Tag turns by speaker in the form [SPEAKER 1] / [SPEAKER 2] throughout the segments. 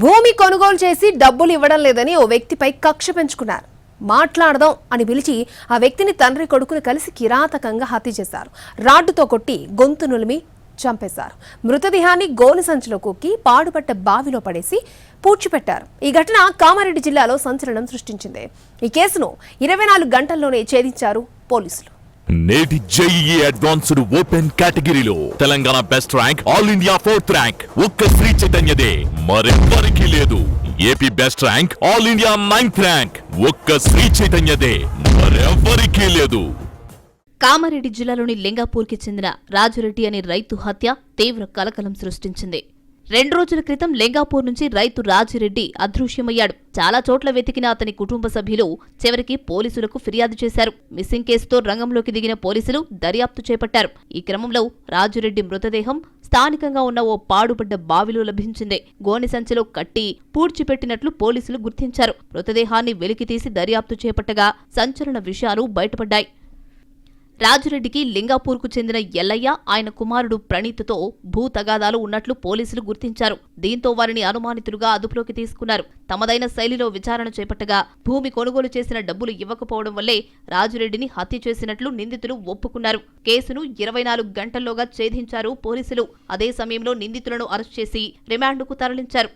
[SPEAKER 1] భూమి కొనుగోలు చేసి డబ్బులు ఇవ్వడం లేదని ఓ వ్యక్తిపై కక్ష పెంచుకున్నారు. మాట్లాడదాం అని పిలిచి ఆ వ్యక్తిని తండ్రి కొడుకుని కలిసి కిరాతకంగా హత్య చేశారు. రాడ్డుతో కొట్టి గొంతు నులిమి చంపేశారు. మృతదేహాన్ని గోనె సంచిలో కుక్కి పాడుపట్ట బావిలో పడేసి పూడ్చిపెట్టారు. ఈ ఘటన కామారెడ్డి జిల్లాలో సంచలనం సృష్టించింది. ఈ కేసును 24 గంటల్లోనే ఛేదించారు పోలీసులు.
[SPEAKER 2] నేటి జేఈఈ అడ్వాన్స్డ్ ఓపెన్ కేటగిరీలో Telangana best rank, all India 4th rank ఒక్క శ్రీ చైతన్యదే, మరెవ్వరికీ లేదు. AP best rank, all India 9th rank ఒక్క శ్రీ చైతన్యదే, మరెవ్వరికీ లేదు.
[SPEAKER 3] కామారెడ్డి జిల్లాలోని లింగాపూర్కి చెందిన రాజురెడ్డి అనే రైతు హత్య తీవ్ర కలకలం సృష్టించింది. 2 రోజుల క్రితం లింగాపూర్ నుంచి రైతు రాజిరెడ్డి అదృశ్యమయ్యాడు. చాలా చోట్ల వెతికిన అతని కుటుంబ సభ్యులు చివరికి పోలీసులకు ఫిర్యాదు చేశారు. మిస్సింగ్ కేసుతో రంగంలోకి దిగిన పోలీసులు దర్యాప్తు చేపట్టారు. ఈ క్రమంలో రాజురెడ్డి మృతదేహం స్థానికంగా ఉన్న ఓ పాడుపడ్డ బావిలో లభించింది. గోనె సంచిలో కట్టి పూడ్చిపెట్టినట్లు పోలీసులు గుర్తించారు. మృతదేహాన్ని వెలికితీసి దర్యాప్తు చేపట్టగా సంచలన విషయాలు బయటపడ్డాయి. రాజురెడ్డికి లింగాపూర్కు చెందిన ఎల్లయ్య, ఆయన కుమారుడు ప్రణీత్తో భూ తగాదాలు ఉన్నట్లు పోలీసులు గుర్తించారు. దీంతో వారిని అనుమానితులుగా అదుపులోకి తీసుకున్నారు. తమదైన శైలిలో విచారణ చేపట్టగా భూమి కొనుగోలు చేసిన డబ్బులు ఇవ్వకపోవడం వల్లే రాజురెడ్డిని హత్య చేసినట్లు నిందితులు ఒప్పుకున్నారు. కేసును 24 గంటల్లోగా ఛేదించారు పోలీసులు. అదే సమయంలో నిందితులను అరెస్ట్ చేసి రిమాండ్కు తరలించారు.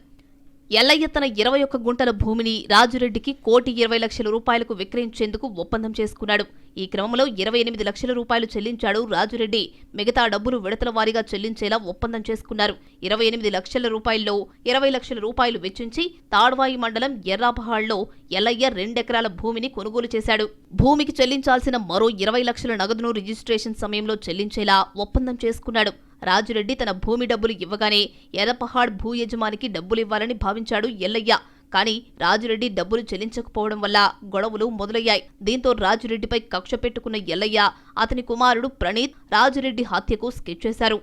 [SPEAKER 3] ఎల్లయ్య తన 21 గుంటల భూమిని రాజురెడ్డికి ₹1,20,00,000 విక్రయించేందుకు ఒప్పందం చేసుకున్నాడు. ఈ క్రమంలో 28 లక్షల రూపాయలు చెల్లించాడు రాజురెడ్డి. మిగతా డబ్బులు విడతల వారీగా చెల్లించేలా ఒప్పందం చేసుకున్నారు. 28 లక్షల రూపాయల్లో 20 లక్షల రూపాయలు వెచ్చించి తాడ్వాయి మండలం ఎర్రాపహాళ్లో ఎల్లయ్య 2 ఎకరాల భూమిని కొనుగోలు చేశాడు. భూమికి చెల్లించాల్సిన మరో 20 లక్షల నగదును రిజిస్ట్రేషన్ సమయంలో చెల్లించేలా ఒప్పందం చేసుకున్నాడు. రాజురెడ్డి తన భూమి డబ్బులు ఇవ్వగానే ఎర్రపహాడ్ భూ యజమానికి డబ్బులివ్వాలని భావించాడు ఎల్లయ్య. కానీ రాజురెడ్డి డబ్బులు చెల్లించకపోవడం వల్ల గొడవలు మొదలయ్యాయి. దీంతో రాజురెడ్డిపై కక్ష పెట్టుకున్న ఎల్లయ్య, అతని కుమారుడు ప్రణీత్ రాజురెడ్డి హత్యకు స్కెచ్ చేశారు.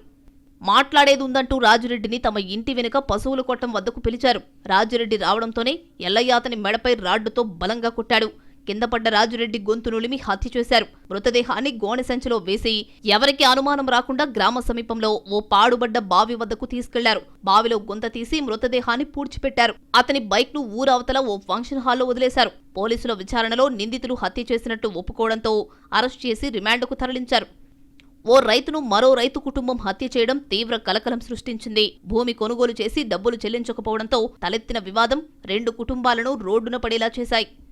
[SPEAKER 3] మాట్లాడేదుందంటూ రాజురెడ్డిని తమ ఇంటి వెనుక పశువుల కొట్టం వద్దకు పిలిచారు. రాజురెడ్డి రావడంతోనే ఎల్లయ్య అతని మెడపై రాడ్డుతో బలంగా కొట్టాడు. కింద పడ్డ రాజురెడ్డి గొంతు నులిమి హత్య చేశారు. మృతదేహాన్ని గోనె సంచిలో వేసి ఎవరికి అనుమానం రాకుండా గ్రామ సమీపంలో ఓ పాడుబడ్డ బావి వద్దకు తీసుకెళ్లారు. బావిలో గుంత తీసి మృతదేహాన్ని పూడ్చిపెట్టారు. అతని బైక్ ను ఊరవతల ఓ ఫంక్షన్ హాల్లో వదిలేశారు. పోలీసుల విచారణలో నిందితులు హత్య చేసినట్టు ఒప్పుకోవడంతో అరెస్ట్ చేసి రిమాండ్కు తరలించారు. ఓ రైతును మరో రైతు కుటుంబం హత్య చేయడం తీవ్ర కలకలం సృష్టించింది. భూమి కొనుగోలు చేసి డబ్బులు చెల్లించకపోవడంతో తలెత్తిన వివాదం 2 కుటుంబాలను రోడ్డున పడేలా చేశాయి.